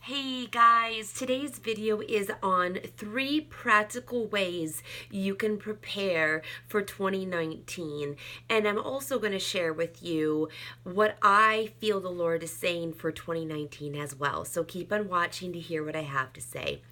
Hey guys, today's video is on 3 practical ways you can prepare for 2019. And I'm also going to share with you what I feel the Lord is saying for 2019 as well. So keep on watching to hear what I have to say.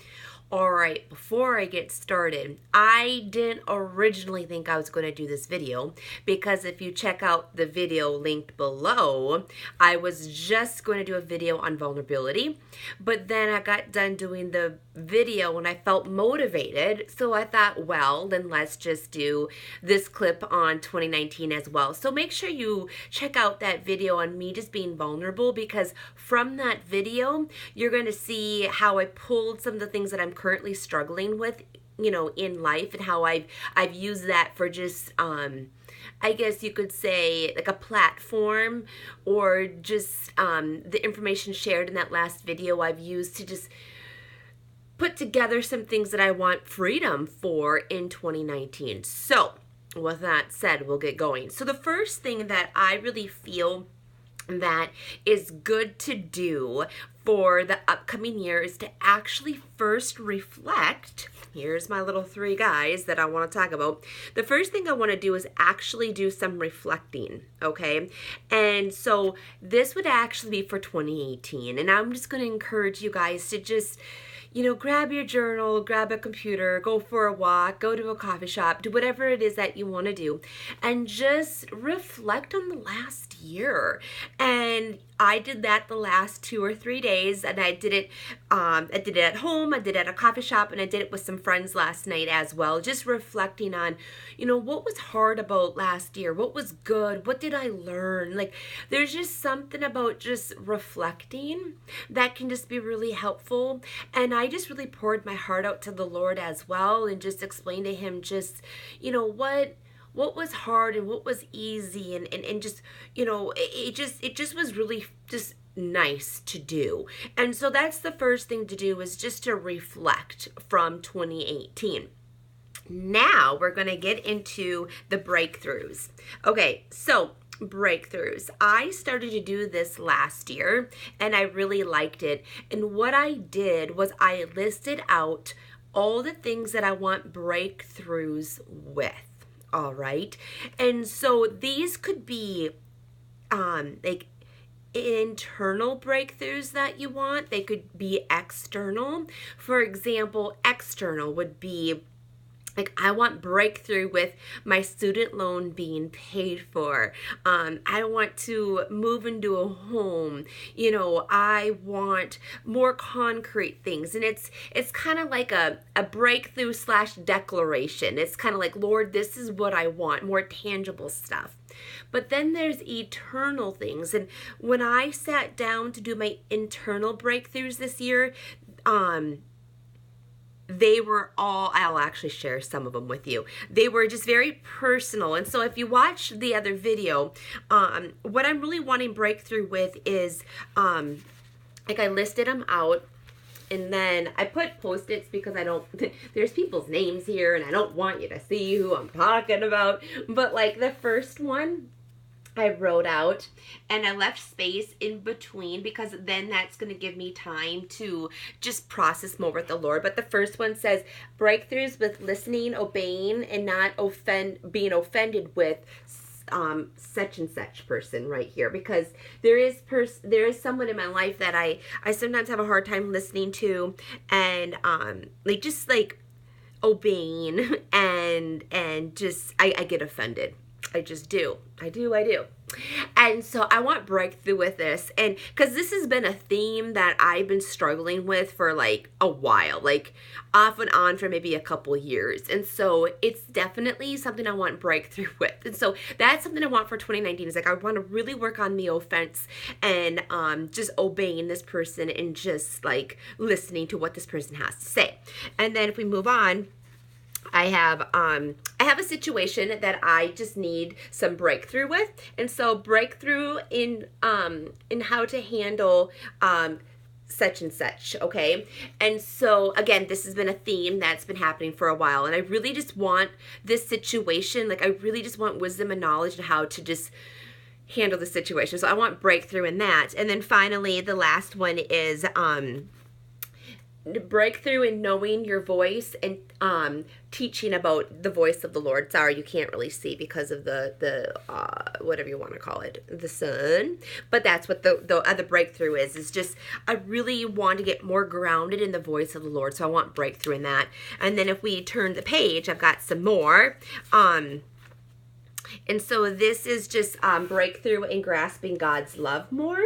Alright, before I get started, I didn't originally think I was going to do this video because if you check out the video linked below, I was just going to do a video on vulnerability, but then I got done doing the video and I felt motivated, so I thought, well, then let's just do this clip on 2019 as well. So make sure you check out that video on me just being vulnerable, because from that video, you're going to see how I pulled some of the things that I'm currently struggling with, in life, and how I've used that for just I guess you could say like a platform, or just the information shared in that last video I've used to just put together some things that I want freedom for in 2019. So with that said, we'll get going. So the first thing that I really feel that is good to do for the upcoming year is to actually first reflect. Here's my little 3 guys that I want to talk about. The first thing I want to do is actually do some reflecting, okay? And so this would actually be for 2018. And I'm just going to encourage you guys to just, grab your journal, grab a computer, go for a walk, go to a coffee shop, do whatever it is that you want to do, and just reflect on the last year. And I did that the last 2 or 3 days, and I did it at home, I did it at a coffee shop, and I did it with some friends last night as well, just reflecting on, what was hard about last year, what was good, what did I learn? Like, there's just something about just reflecting that can just be really helpful. And I just really poured my heart out to the Lord as well, and just explained to him just, what was hard and what was easy, and just, it just was really just nice to do. And so that's the first thing to do, is just to reflect from 2018. Now we're going to get into the breakthroughs. Okay, so breakthroughs. I started to do this last year and I really liked it. And what I did was I listed out all the things that I want breakthroughs with. All right. And so these could be like internal breakthroughs that you want. They could be external. For example, external would be like, I want breakthrough with my student loan being paid for. I want to move into a home. I want more concrete things. And it's kind of like a breakthrough / declaration. It's kind of like, Lord, this is what I want, more tangible stuff. But then there's eternal things. And when I sat down to do my internal breakthroughs this year, they were all, I'll actually share some of them with you. They were just very personal. And so if you watch the other video, what I'm really wanting breakthrough with is, like, I listed them out. And then I put Post-its because there's people's names here and I don't want you to see who I'm talking about. But like the first one, I wrote out and I left space in between because then that's going to give me time to just process more with the Lord. But the first one says breakthroughs with listening, obeying, and not being offended with such and such person right here, because there is someone in my life that I sometimes have a hard time listening to, and just obeying and just I get offended. I just do. I do. And so I want breakthrough with this. And because this has been a theme that I've been struggling with for like a while, like off and on for maybe a couple years. And so it's definitely something I want breakthrough with. And so that's something I want for 2019, is like, I want to really work on the offense and just obeying this person and just like listening to what this person has to say. And then if we move on, I have a situation that I just need some breakthrough with, and so breakthrough in how to handle such and such, okay? And so again, this has been a theme that's been happening for a while, and I really just want this situation, like I really just want wisdom and knowledge on how to just handle the situation. So I want breakthrough in that. And then finally, the last one is breakthrough in knowing your voice and teaching about the voice of the Lord. Sorry, you can't really see because of the whatever you want to call it, the sun. But that's what the other breakthrough is just I really want to get more grounded in the voice of the Lord. So I want breakthrough in that. And then if we turn the page, I've got some more. And so this is just breakthrough in grasping God's love more.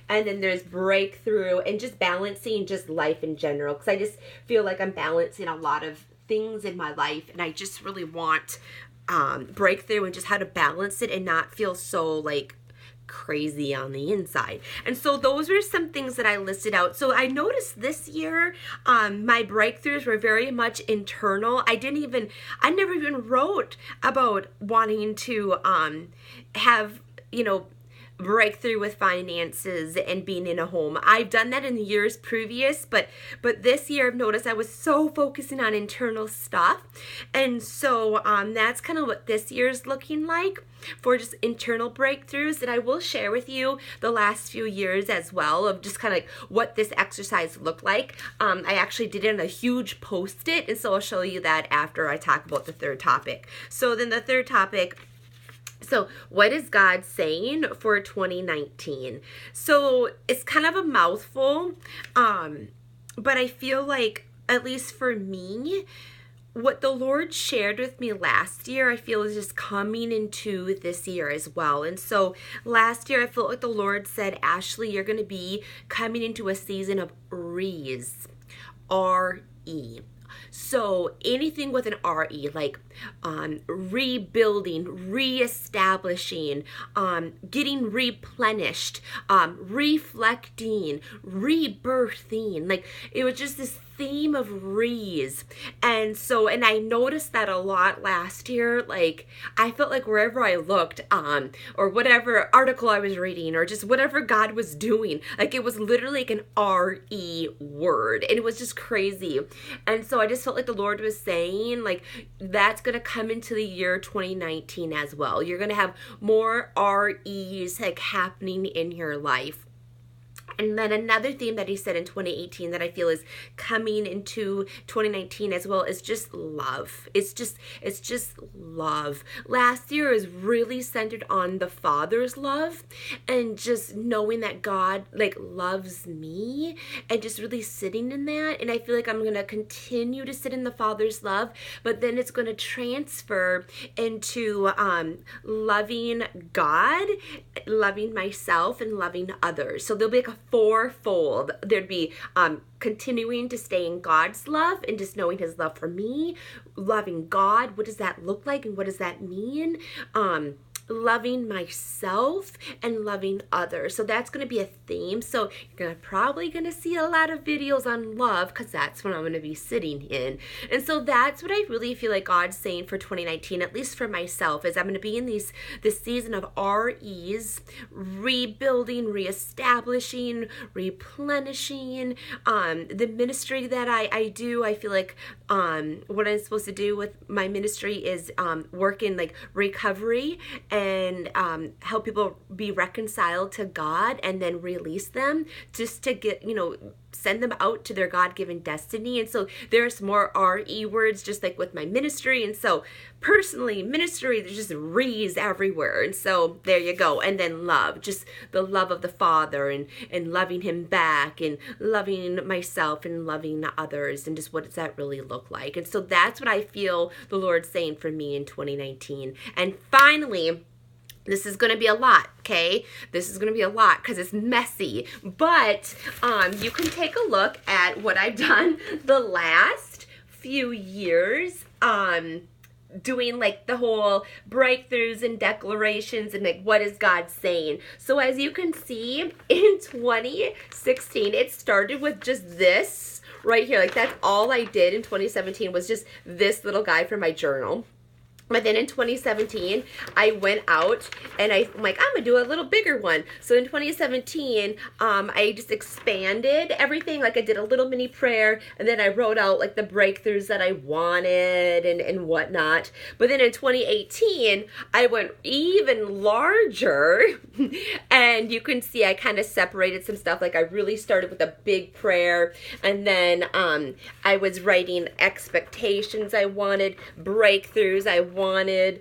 And then there's breakthrough and just balancing just life in general. Because I just feel like I'm balancing a lot of things in my life. And I just really want breakthrough and just how to balance it and not feel so like crazy on the inside. And so those were some things that I listed out. So I noticed this year my breakthroughs were very much internal. I never even wrote about wanting to have, breakthrough with finances and being in a home. I've done that in the years previous, but this year I've noticed I was so focusing on internal stuff. And so that's kind of what this year's looking like for just internal breakthroughs. And I will share with you the last few years as well of just kind of like what this exercise looked like. I actually did it in a huge post-it, and so I'll show you that after I talk about the third topic. So then the third topic, so what is God saying for 2019? So it's kind of a mouthful, but I feel like, at least for me, what the Lord shared with me last year, I feel is just coming into this year as well. And so last year, I felt like the Lord said, Ashley, you're going to be coming into a season of Re's, R-E. So anything with an R-E, like rebuilding, reestablishing, getting replenished, reflecting, rebirthing. Like it was just this theme of Re's. And I noticed that a lot last year. Like I felt like wherever I looked, or whatever article I was reading, or just whatever God was doing, like it was literally like an R-E word. And it was just crazy. And so I just felt like the Lord was saying, like, that's going to come into the year 2019 as well. You're going to have more R-E's like happening in your life. And then another theme that he said in 2018 that I feel is coming into 2019 as well is just love. It's just love. Last year is really centered on the Father's love and just knowing that God like loves me and just really sitting in that. And I feel like I'm going to continue to sit in the Father's love, but then it's going to transfer into loving God, loving myself, and loving others. So there'll be like a fourfold. There'd be continuing to stay in God's love and just knowing his love for me, loving God. What does that look like and what does that mean? Loving myself and loving others. So that's going to be a theme. So you're probably going to see a lot of videos on love because that's what I'm going to be sitting in. And so that's what I really feel like God's saying for 2019, at least for myself, is I'm going to be in this season of REs, rebuilding, reestablishing, replenishing. The ministry that I do, I feel like what I'm supposed to do with my ministry is work in like recovery and help people be reconciled to God and then release them just to get, send them out to their God-given destiny. And so there's more R-E words just like with my ministry. And so personally, ministry, there's just Re's everywhere. And so there you go. And then love, just the love of the Father and loving him back and loving myself and loving others. And just what does that really look like? And so that's what I feel the Lord's saying for me in 2019. And finally, this is going to be a lot, okay? This is going to be a lot because it's messy. But you can take a look at what I've done the last few years doing like the whole breakthroughs and declarations and like what is God saying. So as you can see, in 2016, it started with just this right here. Like that's all I did in 2017 was just this little guy from my journal. But then in 2017, I went out and I'm like, I'm gonna do a little bigger one. So in 2017, I just expanded everything. Like I did a little mini prayer, and then I wrote out like the breakthroughs that I wanted and whatnot. But then in 2018, I went even larger, and you can see I kind of separated some stuff. Like I really started with a big prayer, and then I was writing expectations I wanted, breakthroughs I wanted,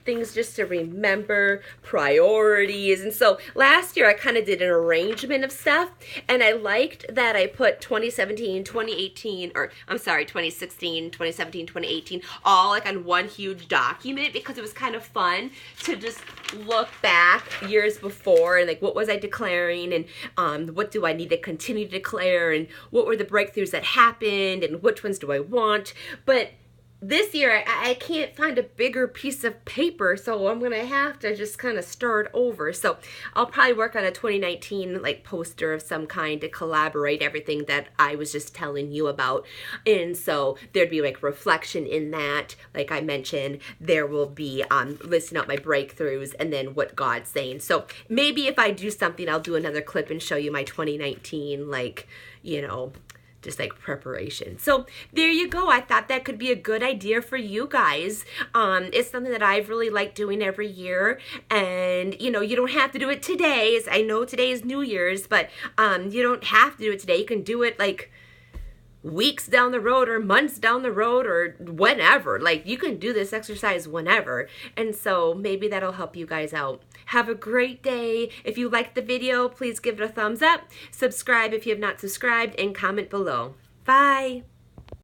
things just to remember, priorities. And so last year I kind of did an arrangement of stuff, and I liked that I put 2017, 2018, or I'm sorry, 2016, 2017, 2018, all like on one huge document, because it was kind of fun to just look back years before and like what was I declaring, and what do I need to continue to declare, and what were the breakthroughs that happened, and which ones do I want. But this year I can't find a bigger piece of paper, so I'm gonna have to just kind of start over. So I'll probably work on a 2019 like poster of some kind to collaborate everything that I was just telling you about. And so there'd be like reflection in that. Like I mentioned, there will be listing out my breakthroughs and then what God's saying. So maybe if I do something, I'll do another clip and show you my 2019, like, you know, just like preparation. So there you go. I thought that could be a good idea for you guys. It's something that I've really liked doing every year, and you know, you don't have to do it today. I know today is New Year's, but you don't have to do it today. You can do it like weeks down the road or months down the road or whenever. Like you can do this exercise whenever. And so maybe that'll help you guys out. Have a great day. If you liked the video, please give it a thumbs up. Subscribe if you have not subscribed, and comment below. Bye.